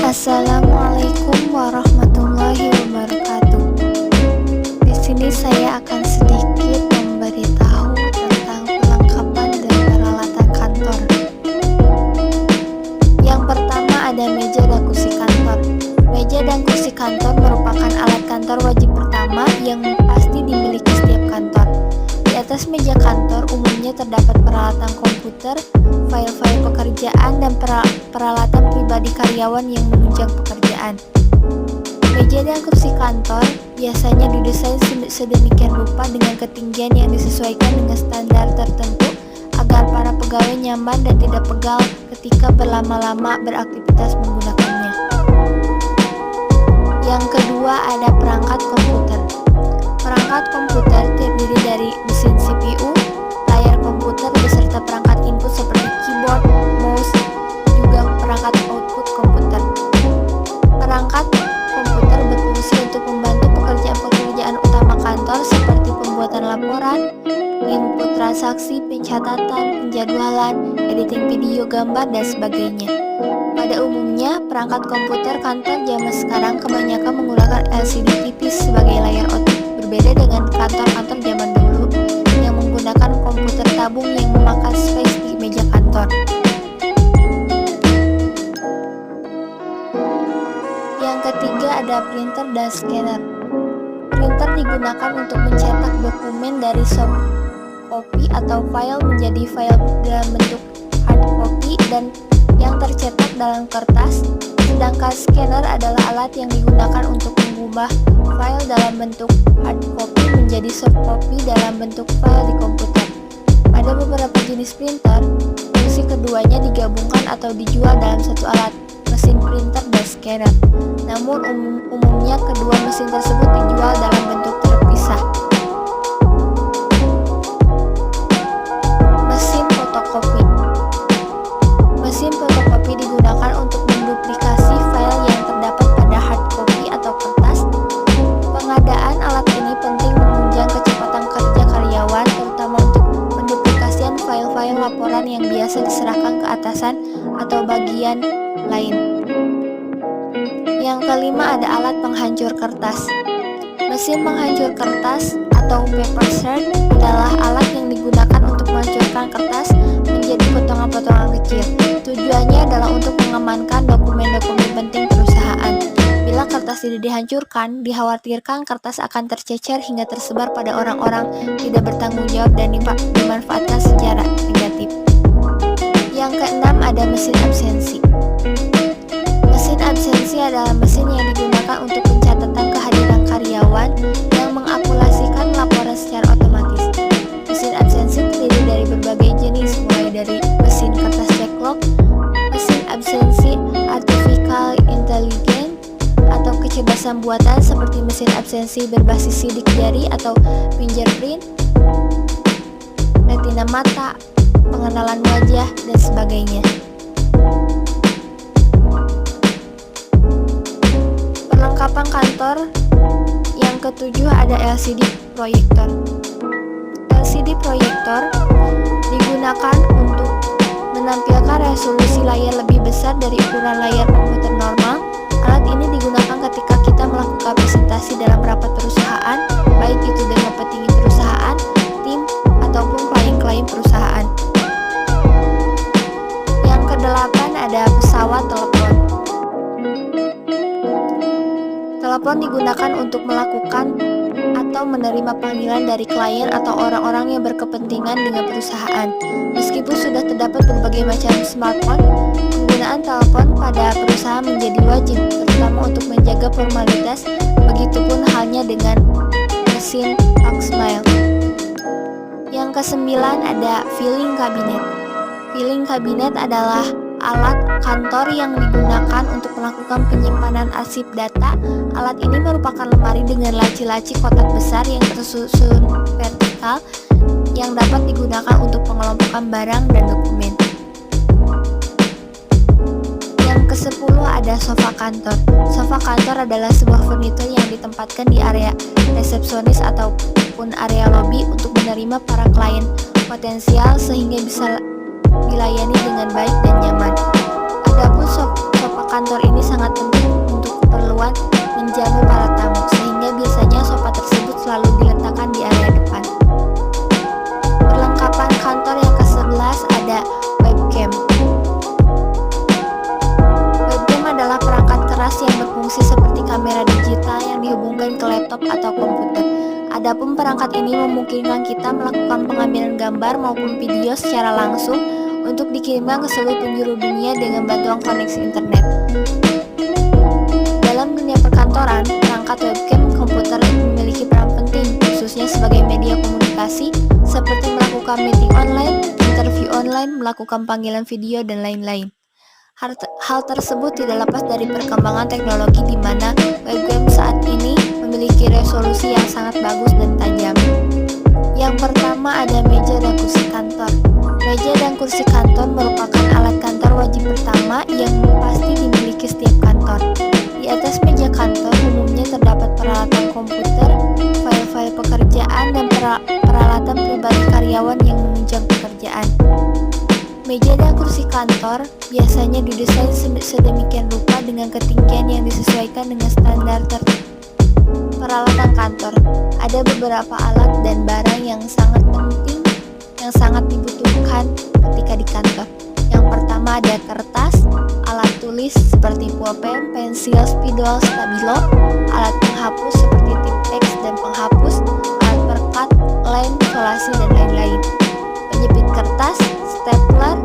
Assalamualaikum warahmatullahi wabarakatuh. Di sini saya akan sedikit memberitahu tentang perlengkapan dan peralatan kantor. Yang pertama ada meja dan kursi kantor. Meja dan kursi kantor merupakan alat kantor wajib pertama yang pasti dimiliki setiap kantor. Di atas meja kantor umumnya terdapat peralatan komputer, file-file pekerjaan, dan peralatan pribadi karyawan yang menunjang pekerjaan. Meja dan kursi kantor biasanya didesain sedemikian rupa dengan ketinggian yang disesuaikan dengan standar tertentu agar para pegawai nyaman dan tidak pegal ketika berlama-lama beraktivitas menggunakannya. Yang kedua ada perangkat komputer. Perangkat komputer terdiri dari mesin CPU, layar komputer beserta perangkat input seperti keyboard, mouse, juga perangkat output komputer. Perangkat komputer berfungsi untuk membantu pekerjaan-pekerjaan utama kantor seperti pembuatan laporan, input transaksi, pencatatan, penjadwalan, editing video, gambar, dan sebagainya. Pada umumnya, perangkat komputer kantor zaman sekarang kebanyakan menggunakan LCD tipis sebagai layar output, berbeda dengan kantor-kantor zaman dulu yang menggunakan komputer tabung yang memakan space di meja kantor. Yang ketiga ada printer dan scanner. Printer digunakan untuk mencetak dokumen dari soft copy atau file menjadi file dalam bentuk hard copy dan yang tercetak dalam kertas, sedangkan scanner adalah alat yang digunakan untuk mengubah file dalam bentuk hard copy menjadi soft copy dalam bentuk file di komputer. Pada beberapa jenis printer, fungsi keduanya digabungkan atau dijual dalam satu alat, mesin printer dan scanner. Namun umumnya kedua mesin tersebut dijual dalam bentuk terpisah. Mesin fotokopi. Mesin fotokopi digunakan untuk menduplikasi file yang terdapat pada hard copy atau kertas. Pengadaan alat ini penting menunjang kecepatan kerja karyawan, terutama untuk menduplikasian file-file laporan yang biasa diserahkan ke atasan atau bagian lain. Yang kelima ada alat penghancur kertas. Mesin penghancur kertas atau paper shred adalah alat yang digunakan untuk menghancurkan kertas menjadi potongan-potongan kecil. Tujuannya adalah untuk mengamankan dokumen-dokumen penting perusahaan. Bila kertas tidak dihancurkan, dikhawatirkan kertas akan tercecer hingga tersebar pada orang-orang tidak bertanggung jawab dan dimanfaatkan secara negatif. Yang keenam ada mesin absensi. Mesin absensi adalah mesin yang digunakan untuk pencatatan kehadiran karyawan yang mengakumulasikan laporan secara otomatis. Mesin absensi terdiri dari berbagai jenis, mulai dari mesin kertas ceklok, mesin absensi artificial intelligence atau kecerdasan buatan seperti mesin absensi berbasis sidik jari atau fingerprint, retina mata, pengenalan wajah, dan sebagainya. Perlengkapan kantor yang ketujuh ada LCD proyektor. LCD proyektor digunakan untuk menampilkan resolusi layar lebih besar dari ukuran layar komputer normal. Alat ini digunakan ketika kita melakukan presentasi dalam rapat perusahaan, baik itu dengan petinggi perusahaan, tim, ataupun klien-klien perusahaan. Yang kedelapan ada pesawat telepon. Telepon digunakan untuk melakukan atau menerima panggilan dari klien atau orang-orang yang berkepentingan dengan perusahaan. Meskipun sudah terdapat berbagai macam smartphone, penggunaan telepon pada perusahaan menjadi wajib, terutama untuk menjaga formalitas. Begitupun halnya dengan mesin faxmail. Yang kesembilan ada filing cabinet. Filing cabinet adalah alat kantor yang digunakan untuk melakukan penyimpanan arsip data. Alat ini merupakan lemari dengan laci-laci kotak besar yang tersusun vertikal yang dapat digunakan untuk pengelompokan barang dan dokumen. Yang ke-10 ada sofa kantor. Sofa kantor adalah sebuah furnitur yang ditempatkan di area resepsionis ataupun area lobi untuk menerima para klien potensial sehingga bisa dilayani dengan baik dan nyaman. Adapun sofa kantor ini sangat penting untuk keperluan menjamu para tamu, sehingga biasanya sofa tersebut selalu diletakkan di area depan. Perlengkapan kantor yang ke-11 ada webcam. Webcam adalah perangkat keras yang berfungsi seperti kamera digital yang dihubungkan ke laptop atau komputer. Adapun perangkat ini memungkinkan kita melakukan pengambilan gambar maupun video secara langsung untuk dikirimkan ke seluruh penjuru dunia dengan bantuan koneksi internet. Dalam dunia perkantoran, perangkat webcam komputer memiliki peran penting, khususnya sebagai media komunikasi seperti melakukan meeting online, interview online, melakukan panggilan video, dan lain-lain. Hal tersebut tidak lepas dari perkembangan teknologi di mana webcam saat ini memiliki resolusi yang sangat bagus dan tajam. Yang pertama ada meja dan kursi kantor. Meja dan kursi kantor merupakan alat kantor wajib pertama yang pasti dimiliki setiap kantor. Di atas meja kantor umumnya terdapat peralatan komputer, file-file pekerjaan, dan peralatan pribadi karyawan yang menunjang pekerjaan. Meja dan kursi kantor biasanya didesain sedemikian rupa dengan ketinggian yang disesuaikan dengan standar peralatan kantor. Ada beberapa alat dan barang yang sangat penting yang sangat dibutuhkan ketika di kantor. Yang pertama ada kertas, alat tulis seperti pulpen, pensil, spidol, stabilo, alat penghapus seperti tip X dan penghapus, alat perekat, lem, solasi, dan lain-lain. Penjepit kertas, stapler,